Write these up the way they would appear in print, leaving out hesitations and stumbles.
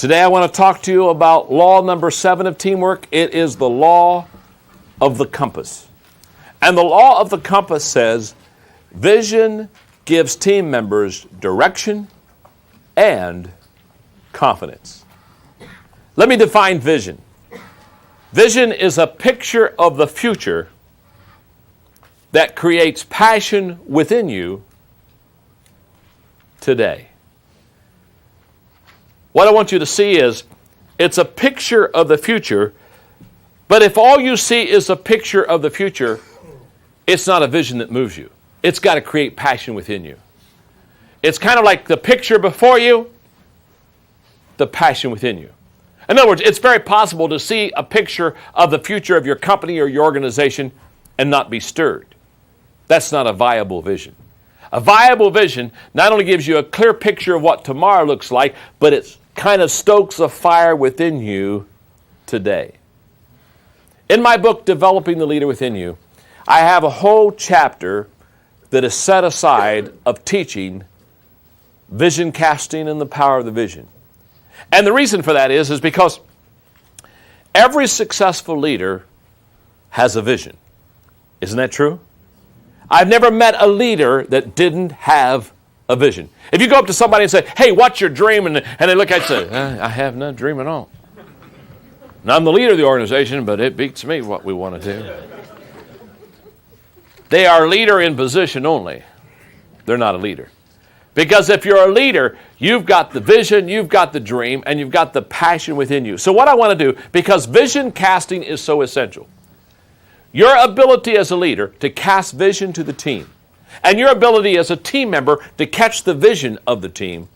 Today I want to talk to you about law number 7 of teamwork. It is the law of the compass. And the law of the compass says, vision gives team members direction and confidence. Let me define vision. Vision is a picture of the future that creates passion within you today. What I want you to see is, it's a picture of the future, but if all you see is a picture of the future, it's not a vision that moves you. It's got to create passion within you. It's kind of like the picture before you, the passion within you. In other words, it's very possible to see a picture of the future of your company or your organization and not be stirred. That's not a viable vision. A viable vision not only gives you a clear picture of what tomorrow looks like, but it kind of stokes a fire within you today. In my book, Developing the Leader Within You, I have a whole chapter that is set aside of teaching vision casting and the power of the vision. And the reason for that is because every successful leader has a vision. Isn't that true? I've never met a leader that didn't have a vision. If you go up to somebody and say, hey, what's your dream? And they look at you and say, I have no dream at all. And I'm the leader of the organization, but it beats me what we want to do. They are a leader in position only. They're not a leader. Because if you're a leader, you've got the vision, you've got the dream, and you've got the passion within you. So what I want to do, because vision casting is so essential, your ability as a leader to cast vision to the team, and your ability as a team member to catch the vision of the team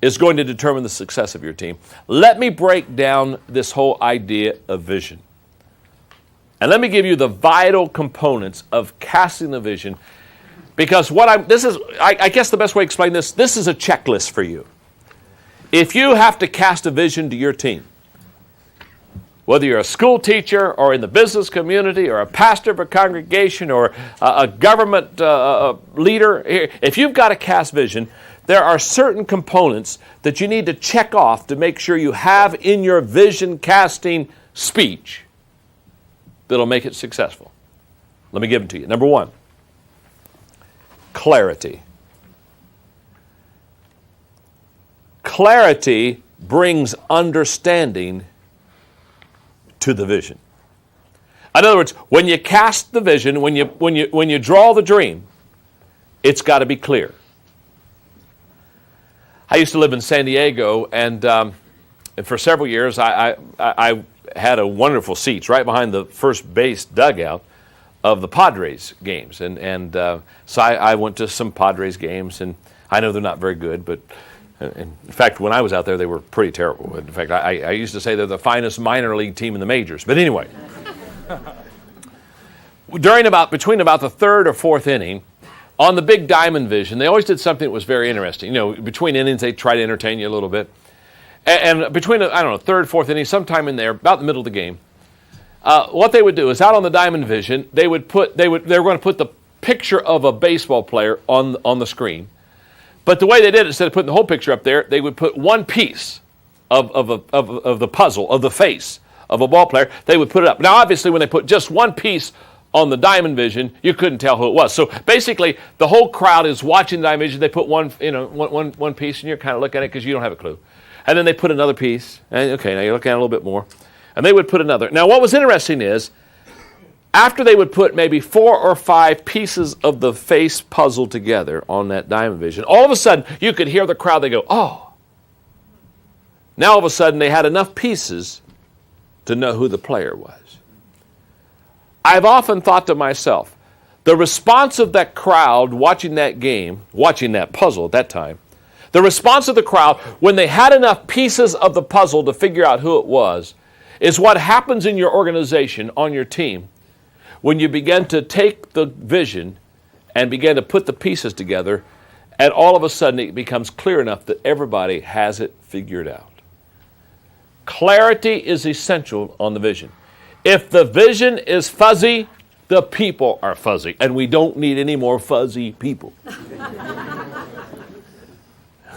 is going to determine the success of your team. Let me break down this whole idea of vision. And let me give you the vital components of casting the vision, because I guess the best way to explain this is a checklist for you. If you have to cast a vision to your team, whether you're a school teacher or in the business community or a pastor of a congregation or a government leader, if you've got to cast vision, there are certain components that you need to check off to make sure you have in your vision casting speech that'll make it successful. Let me give them to you. Number 1, clarity. Clarity brings understanding to the vision. In other words, when you cast the vision, when you draw the dream, it's got to be clear. I used to live in San Diego, and for several years, I had a wonderful seats right behind the first base dugout of the Padres games, and so I went to some Padres games, and I know they're not very good, but in fact, when I was out there, they were pretty terrible. In fact, I used to say they're the finest minor league team in the majors. But anyway, between about the 3rd or 4th inning, on the big diamond vision, they always did something that was very interesting. You know, between innings, they try to entertain you a little bit. And between, 3rd, 4th inning, sometime in there, about the middle of the game, what they would do is out on the diamond vision, they were going to put the picture of a baseball player on the screen. But the way they did it, instead of putting the whole picture up there, they would put one piece of the puzzle, of the face of a ball player. They would put it up. Now, obviously, when they put just one piece on the diamond vision, you couldn't tell who it was. So basically, the whole crowd is watching the diamond vision. They put one piece, and you're kind of looking at it because you don't have a clue. And then they put another piece. And okay, now you're looking at it a little bit more. And they would put another. Now, what was interesting is, after they would put maybe 4 or 5 pieces of the face puzzle together on that diamond vision, all of a sudden, you could hear the crowd, they go, oh. Now, all of a sudden, they had enough pieces to know who the player was. I've often thought to myself, the response of that crowd watching that game, watching that puzzle at that time, the response of the crowd when they had enough pieces of the puzzle to figure out who it was, is what happens in your organization, on your team, when you begin to take the vision and begin to put the pieces together, and all of a sudden it becomes clear enough that everybody has it figured out. Clarity is essential on the vision. If the vision is fuzzy, the people are fuzzy, and we don't need any more fuzzy people.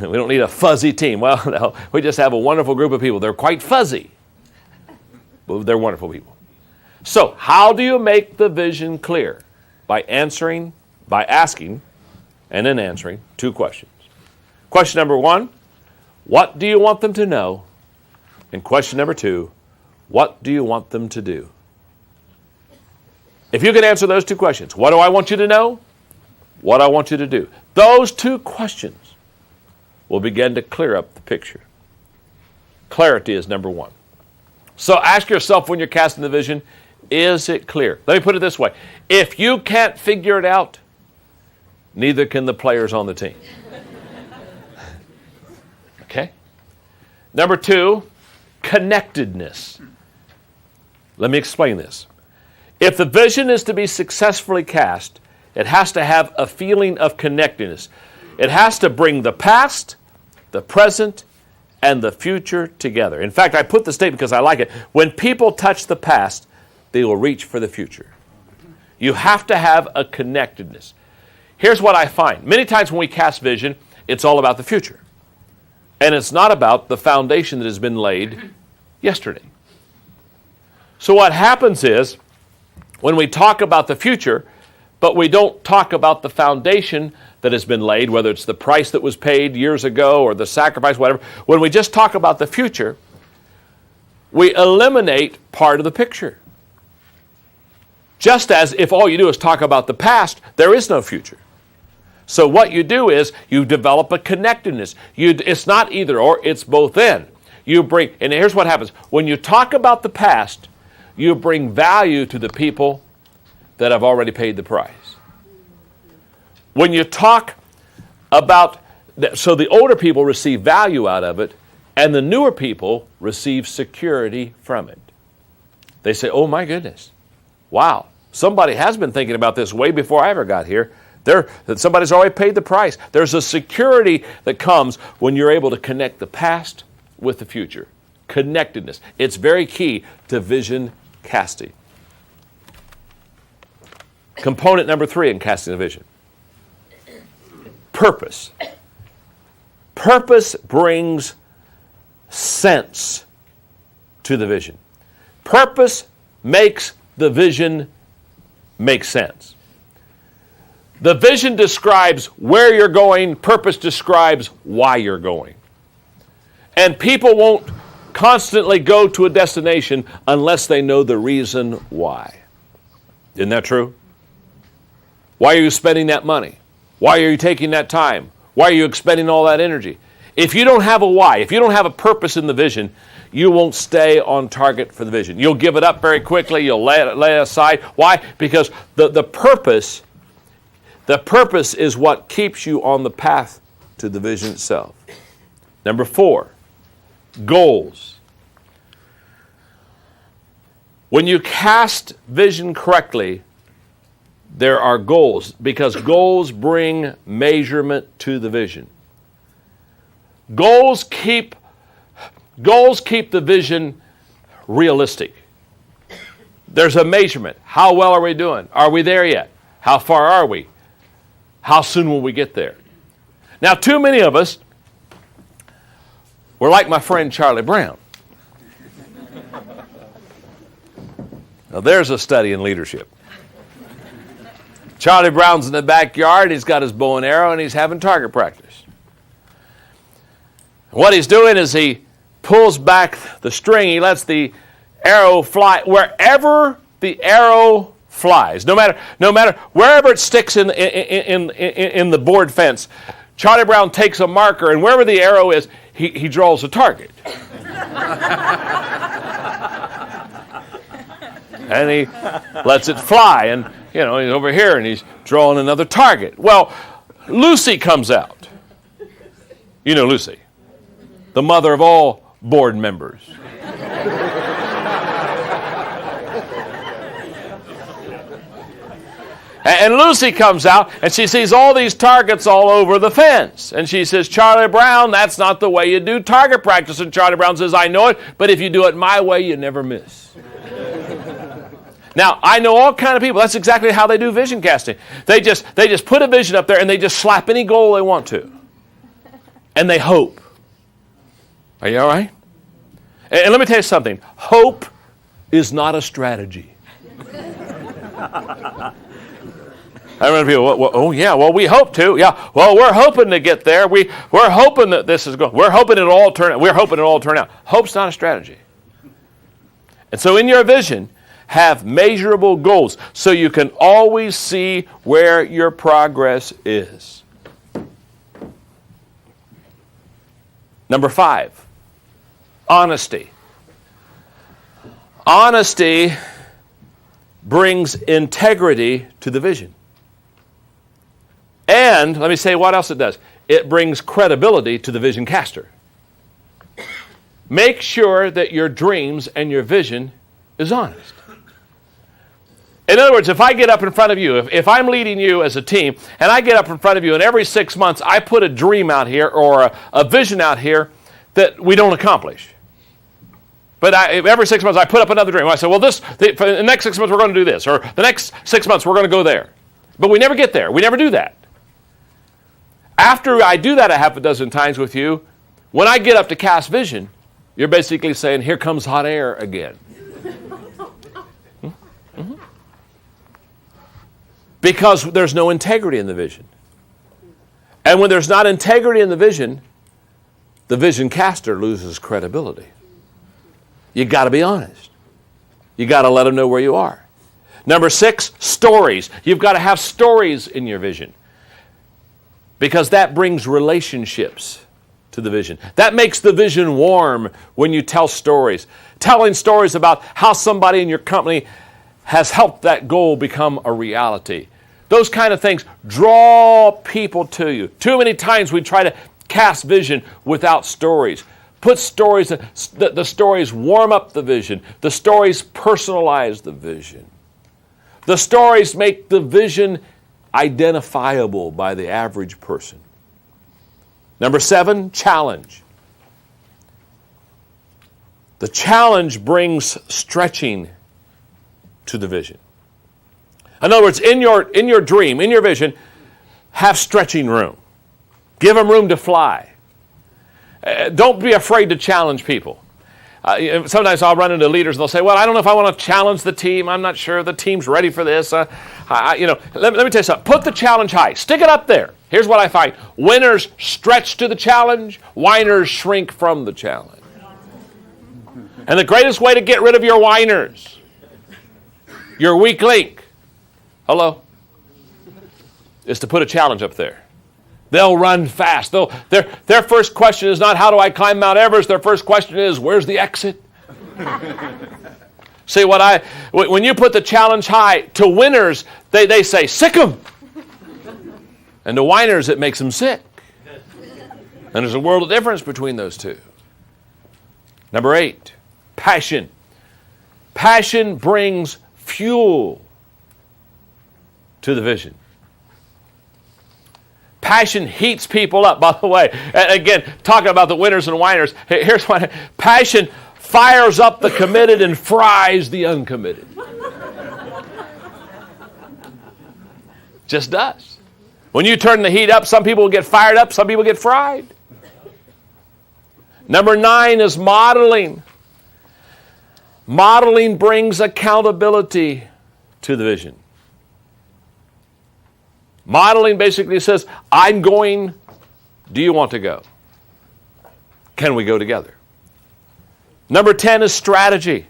We don't need a fuzzy team. Well, no, we just have a wonderful group of people. They're quite fuzzy, but they're wonderful people. So, how do you make the vision clear? By asking, and then answering 2 questions. Question number 1, what do you want them to know? And question number 2, what do you want them to do? If you can answer those 2 questions, what do I want you to know? What I want you to do. Those 2 questions will begin to clear up the picture. Clarity is number 1. So ask yourself when you're casting the vision, is it clear? Let me put it this way. If you can't figure it out, neither can the players on the team. Okay? Number 2, connectedness. Let me explain this. If the vision is to be successfully cast, it has to have a feeling of connectedness. It has to bring the past, the present, and the future together. In fact, I put the statement because I like it. When people touch the past, they will reach for the future. You have to have a connectedness. Here's what I find. Many times when we cast vision, it's all about the future. And it's not about the foundation that has been laid yesterday. So what happens is, when we talk about the future, but we don't talk about the foundation that has been laid, whether it's the price that was paid years ago or the sacrifice, whatever, when we just talk about the future, we eliminate part of the picture. Just as if all you do is talk about the past, there is no future. So what you do is you develop a connectedness. It's not either or, it's both and. And here's what happens. When you talk about the past, you bring value to the people that have already paid the price. When you talk about, so the older people receive value out of it, and the newer people receive security from it. They say, oh my goodness, wow, somebody has been thinking about this way before I ever got here. Somebody's already paid the price. There's a security that comes when you're able to connect the past with the future. Connectedness. It's very key to vision casting. Component number 3 in casting a vision. Purpose. Purpose brings sense to the vision. Purpose makes the vision make sense. The vision describes where you're going. Purpose describes why you're going. And people won't constantly go to a destination unless they know the reason why. Isn't that true? Why are you spending that money? Why are you taking that time? Why are you expending all that energy? If you don't have a why, if you don't have a purpose in the vision, you won't stay on target for the vision. You'll give it up very quickly. You'll lay it aside. Why? Because the purpose is what keeps you on the path to the vision itself. Number 4, goals. When you cast vision correctly, there are goals, because goals bring measurement to the vision. Goals keep the vision realistic. There's a measurement. How well are we doing? Are we there yet? How far are we? How soon will we get there? Now, too many of us, we're like my friend Charlie Brown. Now, there's a study in leadership. Charlie Brown's in the backyard. He's got his bow and arrow, and he's having target practice. What he's doing is he pulls back the string. He lets the arrow fly wherever the arrow flies. No matter wherever it sticks in the board fence. Charlie Brown takes a marker, and wherever the arrow is, he draws a target. And he lets it fly, and he's over here, and he's drawing another target. Well, Lucy comes out. You know Lucy, the mother of all board members. And Lucy comes out, and she sees all these targets all over the fence. And she says, Charlie Brown, that's not the way you do target practice. And Charlie Brown says, I know it, but if you do it my way, you never miss. Now, I know all kind of people. That's exactly how they do vision casting. They just put a vision up there, and they just slap any goal they want to. and they hope. Are you all right? And let me tell you something. Hope is not a strategy. I remember people, we hope to. Yeah, well, we're hoping to get there. We're hoping that this is going. We're hoping it'll all turn out. Hope's not a strategy. And so in your vision, have measurable goals so you can always see where your progress is. Number 5, honesty. Honesty brings integrity to the vision. And let me say what else it does. It brings credibility to the vision caster. Make sure that your dreams and your vision is honest. In other words, if I get up in front of you, if I'm leading you as a team, and I get up in front of you, and every 6 months I put a dream out here or a vision out here that we don't accomplish. But every 6 months I put up another dream. I say, well, for the next 6 months we're going to do this, or the next 6 months we're going to go there. But we never get there. We never do that. After I do that a half a dozen times with you, when I get up to cast vision, you're basically saying, here comes hot air again. Mm-hmm. Because there's no integrity in the vision. And when there's not integrity in the vision caster loses credibility. You got to be honest. You got to let them know where you are. Number 6, stories. You've got to have stories in your vision. Because that brings relationships to the vision. That makes the vision warm when you tell stories. Telling stories about how somebody in your company has helped that goal become a reality. Those kind of things draw people to you. Too many times we try to cast vision without stories. Put stories, the stories warm up the vision. The stories personalize the vision. The stories make the vision identifiable by the average person. Number 7, challenge. The challenge brings stretching to the vision. In other words, in your dream, in your vision, have stretching room. Give them room to fly. Don't be afraid to challenge people. Sometimes I'll run into leaders and they'll say, well, I don't know if I want to challenge the team. I'm not sure the team's ready for this. Let me tell you something. Put the challenge high. Stick it up there. Here's what I find. Winners stretch to the challenge. Whiners shrink from the challenge. And the greatest way to get rid of your whiners, your weak link, is to put a challenge up there. They'll run fast. Their first question is not, how do I climb Mount Everest? Their first question is, where's the exit? See, when you put the challenge high, to winners, they say, sick 'em. And to whiners, it makes them sick. And there's a world of difference between those two. Number 8, passion. Passion brings fuel to the vision. Passion heats people up. By the way, again, talking about the winners and whiners, here's what passion fires up the committed and fries the uncommitted. Just does. When you turn the heat up, some people get fired up, some people get fried. Number 9 is modeling. Modeling brings accountability to the vision. Modeling basically says, I'm going, do you want to go? Can we go together? Number 10 is strategy.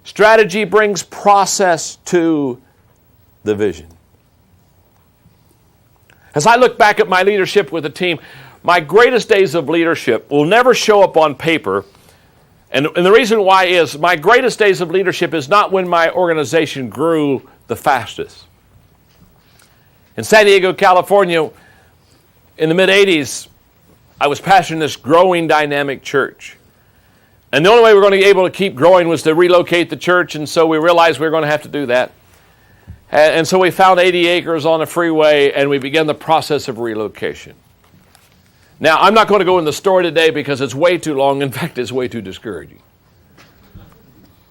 Strategy brings process to the vision. As I look back at my leadership with a team, my greatest days of leadership will never show up on paper. And the reason why is my greatest days of leadership is not when my organization grew the fastest. In San Diego, California, in the mid-'80s, I was pastoring this growing dynamic church. And the only way we were going to be able to keep growing was to relocate the church, and so we realized we were going to have to do that. And so we found 80 acres on a freeway, and we began the process of relocation. Now, I'm not going to go in the story today because it's way too long. In fact, it's way too discouraging.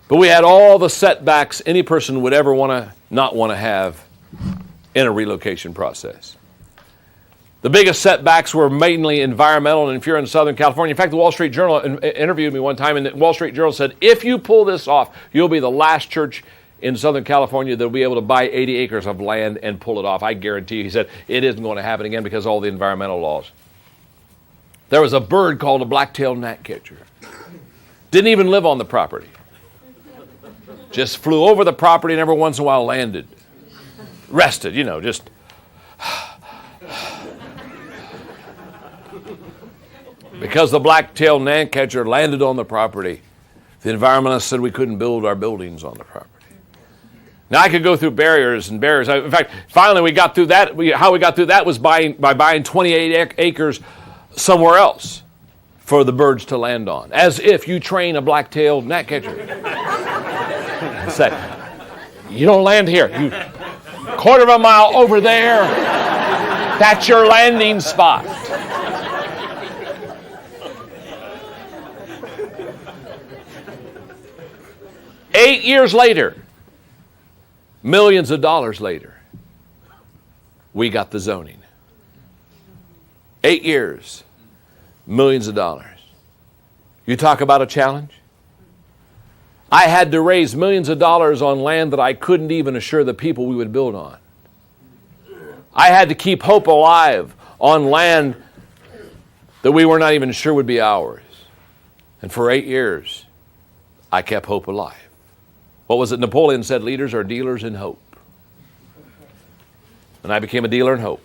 But we had all the setbacks any person would ever not want to have in a relocation process. The biggest setbacks were mainly environmental, and if you're in Southern California, in fact, the Wall Street Journal interviewed me one time, and the Wall Street Journal said, if you pull this off, you'll be the last church in Southern California that will be able to buy 80 acres of land and pull it off. I guarantee you, he said, it isn't going to happen again because of all the environmental laws. There was a bird called a black-tailed gnatcatcher. Didn't even live on the property. Just flew over the property and every once in a while landed. Rested, just... Because the black-tailed gnatcatcher landed on the property, the environmentalists said we couldn't build our buildings on the property. Now, I could go through barriers and barriers. In fact, finally we got through that. How we got through that was by buying 28 acres somewhere else for the birds to land on. As if you train a black-tailed gnatcatcher. Say, you don't land here. You quarter of a mile over there. That's your landing spot. $8 years later, millions of dollars later, we got the zoning. 8 years, millions of dollars. You talk about a challenge? I had to raise millions of dollars on land that I couldn't even assure the people we would build on. I had to keep hope alive on land that we were not even sure would be ours. And for 8 years, I kept hope alive. What was it Napoleon said? Leaders are dealers in hope. And I became a dealer in hope.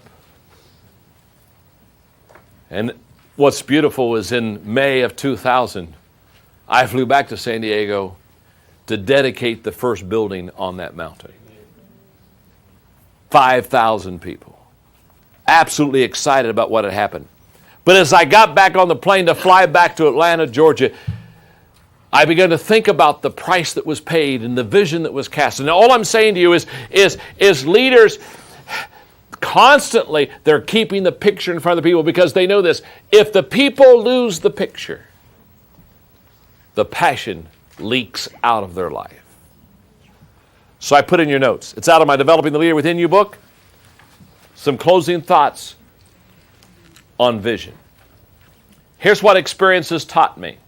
And what's beautiful is in May of 2000, I flew back to San Diego to dedicate the first building on that mountain. 5,000 people. Absolutely excited about what had happened. But as I got back on the plane to fly back to Atlanta, Georgia, I began to think about the price that was paid and the vision that was cast. And all I'm saying to you is leaders constantly, they're keeping the picture in front of the people because they know this. If the people lose the picture, the passion leaks out of their life. So I put in your notes. It's out of my Developing the Leader Within You book. Some closing thoughts on vision. Here's what experience has taught me.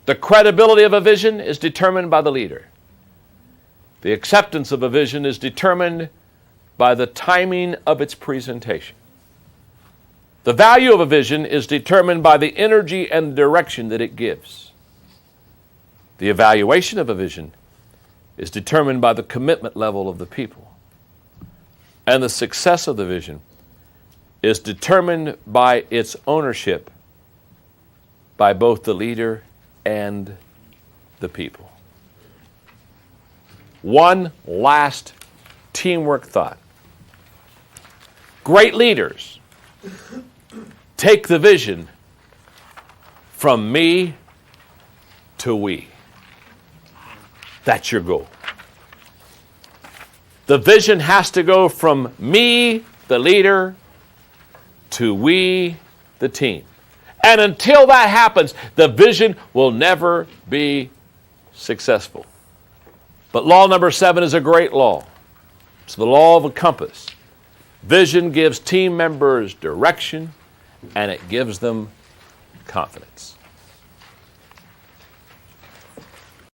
The credibility of a vision is determined by the leader. The acceptance of a vision is determined by the timing of its presentation. The value of a vision is determined by the energy and direction that it gives. The evaluation of a vision is determined by the commitment level of the people. And the success of the vision is determined by its ownership by both the leader and the people. One last teamwork thought. Great leaders take the vision from me to we. That's your goal. The vision has to go from me, the leader, to we, the team. And until that happens, the vision will never be successful. But law number 7 is a great law. It's the law of a compass. Vision gives team members direction, and it gives them confidence.